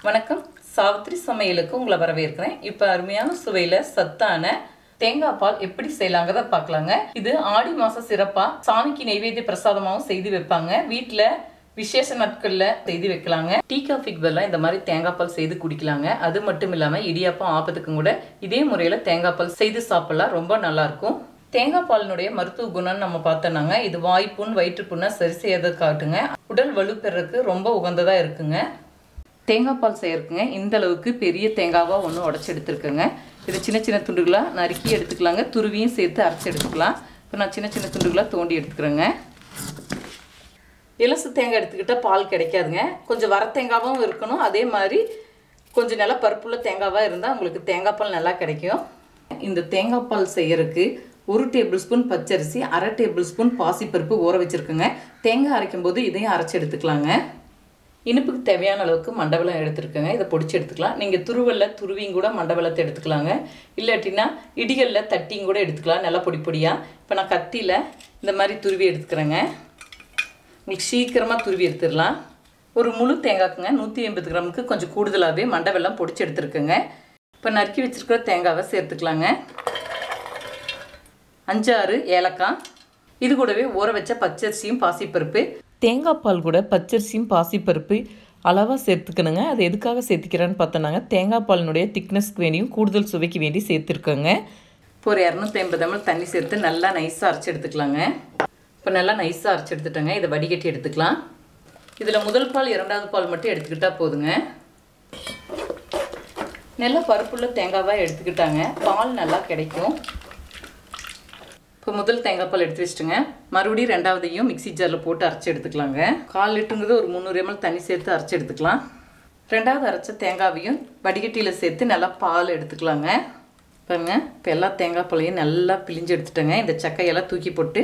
வணக்கம். சாவித்ரி சமையலுக்கு உங்களை வரவேற்கிறேன். இப்போ அருமையான சுவையில் சத்தான தேங்காய் பால் எப்படி செய்யலாங்கிறத பார்க்கலாங்க. இது ஆடி மாதம் சிறப்பாக சாமிக்கு நைவேத்திய பிரசாதமாகவும் செய்து வைப்பாங்க. வீட்டில் விசேஷ நாட்களில் செய்து வைக்கலாங்க. டீ காஃபிக்கு பதிலாக இந்த மாதிரி தேங்காய் பால் செய்து குடிக்கலாங்க. அது மட்டும் இல்லாமல் இடியாப்பம் ஆப்பத்துக்கும் கூட இதே முறையில் தேங்காய் பால் செய்து சாப்பிடலாம். ரொம்ப நல்லாயிருக்கும். தேங்காய் பாலினுடைய மருத்துவ குணம்னு நம்ம பார்த்தோம்னாங்க, இது வாய்ப்புண் வயிற்றுப்புண்ணை சரி செய்யறதுக்காட்டுங்க. உடல் வலுப்பெறதுக்கு ரொம்ப உகந்ததாக இருக்குங்க. தேங்காய் பால் செய்யறதுக்குங்க இந்த அளவுக்கு பெரிய தேங்காவாக ஒன்று உடச்சி எடுத்துருக்குங்க. இது சின்ன சின்ன துண்டுகளாக நறுக்கி எடுத்துக்கலாங்க. துருவியும் சேர்த்து அரைச்சி எடுத்துக்கலாம். இப்போ நான் சின்ன சின்ன துண்டுகளாக தோண்டி எடுத்துக்கிறேங்க. இலசு தேங்காய் எடுத்துக்கிட்டால் பால் கிடைக்காதுங்க. கொஞ்சம் வர தேங்காவும் இருக்கணும். அதே மாதிரி கொஞ்சம் நல்லா பருப்புள்ள தேங்காவாக இருந்தால் உங்களுக்கு தேங்காய் பால் நல்லா கிடைக்கும். இந்த தேங்காய் பால் செய்யறதுக்கு 1 டேபிள் ஸ்பூன் பச்சரிசி, 1/2 டேபிள் ஸ்பூன் பாசிப்பருப்பு ஊற வச்சுருக்குங்க. தேங்காய் அரைக்கும் போது இதையும் அரைச்சி எடுத்துக்கலாங்க. இனிப்புக்கு தேவையான அளவுக்கு மண்டவெல்லம் எடுத்துருக்கேங்க. இதை பொடிச்சு எடுத்துக்கலாம். நீங்கள் துருவியும் கூட மண்டவெல்லத்தை எடுத்துக்கலாங்க. இல்லாட்டினா இடிகளில் தட்டியும் கூட எடுத்துக்கலாம், நல்லா பொடி பொடியாக. இப்போ நான் கத்தியில் இந்த மாதிரி துருவி எடுத்துக்கிறேங்க. உங்களுக்கு சீக்கிரமாக துருவி எடுத்துடலாம். ஒரு முழு தேங்காய்க்குங்க 180 கிராமுக்கு கொஞ்சம் கூடுதலாகவே மண்டவெல்லம் பொடிச்சு எடுத்துருக்கேங்க. இப்போ நறுக்கி வச்சுருக்கிற தேங்காவை சேர்த்துக்கலாங்க. 5-6 ஏலக்காய், இது கூடவே ஊற வச்ச பச்சரிசியும் பாசிப்பருப்பு. தேங்காய் பால் கூட பச்சரிசியும் பாசிப்பருப்பு அளவாக சேர்த்துக்கணுங்க. அது எதுக்காக சேர்த்துக்கிறேன்னு பார்த்தோன்னாங்க, தேங்காய் பாலினுடைய திக்னஸ்க்கு வேண்டியும் கூடுதல் சுவைக்கு வேண்டி சேர்த்துருக்கோங்க. இப்போ ஒரு 250 ml தண்ணி சேர்த்து நல்லா நைஸாக அரைச்சி எடுத்துக்கலாங்க. இப்போ நல்லா நைஸாக அரைச்சி எடுத்துட்டோங்க. இதை வடிகட்டி எடுத்துக்கலாம். இதில் முதல் பால் 2வது பால் மட்டும் எடுத்துக்கிட்டால் போதுங்க. நல்லா பருப்புள்ள தேங்காவாக எடுத்துக்கிட்டாங்க, பால் நல்லா கிடைக்கும். இப்போ முதல் தேங்காய் பால் எடுத்து வச்சுட்டுங்க. மறுபடியும் 2வதையும் மிக்சி ஜாரில் போட்டு அரைச்சி எடுத்துக்கலாங்க. 1/4 லிட்டருங்கிறது ஒரு 300 ml தண்ணி சேர்த்து அரைச்சி எடுத்துக்கலாம். 2வது அரைச்ச தேங்காவையும் வடிகட்டியில் சேர்த்து நல்லா பால் எடுத்துக்கலாங்க. பாருங்க, இப்போ எல்லா தேங்காய் பாலையும் நல்லா பிழிஞ்சு எடுத்துட்டேங்க. இந்த சக்கையெல்லாம் தூக்கி போட்டு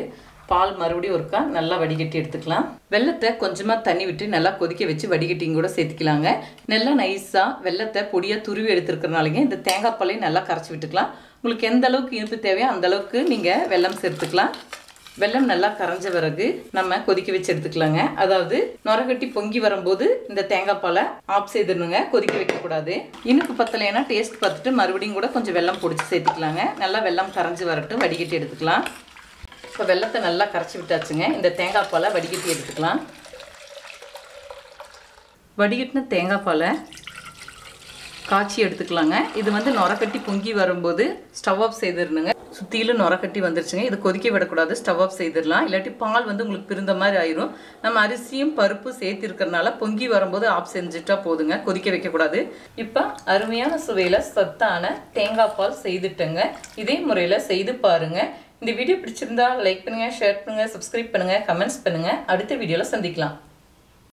பால் மறுபடியும் ஒருக்கா நல்லா வடிகட்டி எடுத்துக்கலாம். வெள்ளத்தை கொஞ்சமாக தண்ணி விட்டு நல்லா கொதிக்க வச்சு வடிகட்டியும் கூட சேர்த்துக்கலாங்க. நல்லா நைஸாக வெள்ளத்தை பொடியாக துருவி எடுத்துருக்கிறனாலங்க இந்த தேங்காய் பாலையும் நல்லா கரைச்சி விட்டுக்கலாம். உங்களுக்கு எந்த அளவுக்கு இனிப்பு தேவையோ அந்த அளவுக்கு நீங்கள் வெல்லம் சேர்த்துக்கலாம். வெல்லம் நல்லா கரைஞ்ச பிறகு நம்ம கொதிக்க வச்சு எடுத்துக்கலாங்க. அதாவது நுரகட்டி பொங்கி வரும்போது இந்த தேங்காய் பாலை ஆஃப் செய்திடணுங்க, கொதிக்க வைக்கக்கூடாது. இனிப்பு பத்தலைன்னா டேஸ்ட் பார்த்துட்டு மறுபடியும் கூட கொஞ்சம் வெல்லம் பொடிச்சு சேர்த்துக்கலாங்க. நல்லா வெல்லம் கரைஞ்சி வரட்டும், வடிகட்டி எடுத்துக்கலாம். இப்போ வெல்லத்தை நல்லா கரைச்சி விட்டாச்சுங்க. இந்த தேங்காய் பாலை வடிகட்டி எடுத்துக்கலாம். வடிகட்டின தேங்காய் பாலை காய்ச்சி எடுத்துக்கலாங்க. இது நுரக்கட்டி பொங்கி வரும்போது ஸ்டவ் ஆஃப் செய்திடணுங்க. சுற்றிலும் நுரக்கட்டி வந்துருச்சுங்க. இது கொதிக்க விடக்கூடாது, ஸ்டவ் ஆஃப் செய்திடலாம். இல்லாட்டி பால் உங்களுக்கு பிரிந்த மாதிரி ஆயிரும். நம்ம அரிசியும் பருப்பு சேர்த்திருக்கிறதுனால பொங்கி வரும்போது ஆஃப் செஞ்சுட்டா போதுங்க, கொதிக்க வைக்கக்கூடாது. இப்போ அருமையான சுவையில் சத்தான தேங்காய் பால் செய்துட்டேங்க. இதே முறையில் செய்து பாருங்க. இந்த வீடியோ பிடிச்சிருந்தா லைக் பண்ணுங்கள், ஷேர் பண்ணுங்கள், சப்ஸ்கிரைப் பண்ணுங்கள், கமெண்ட்ஸ் பண்ணுங்கள். அடுத்த வீடியோவில் சந்திக்கலாம்.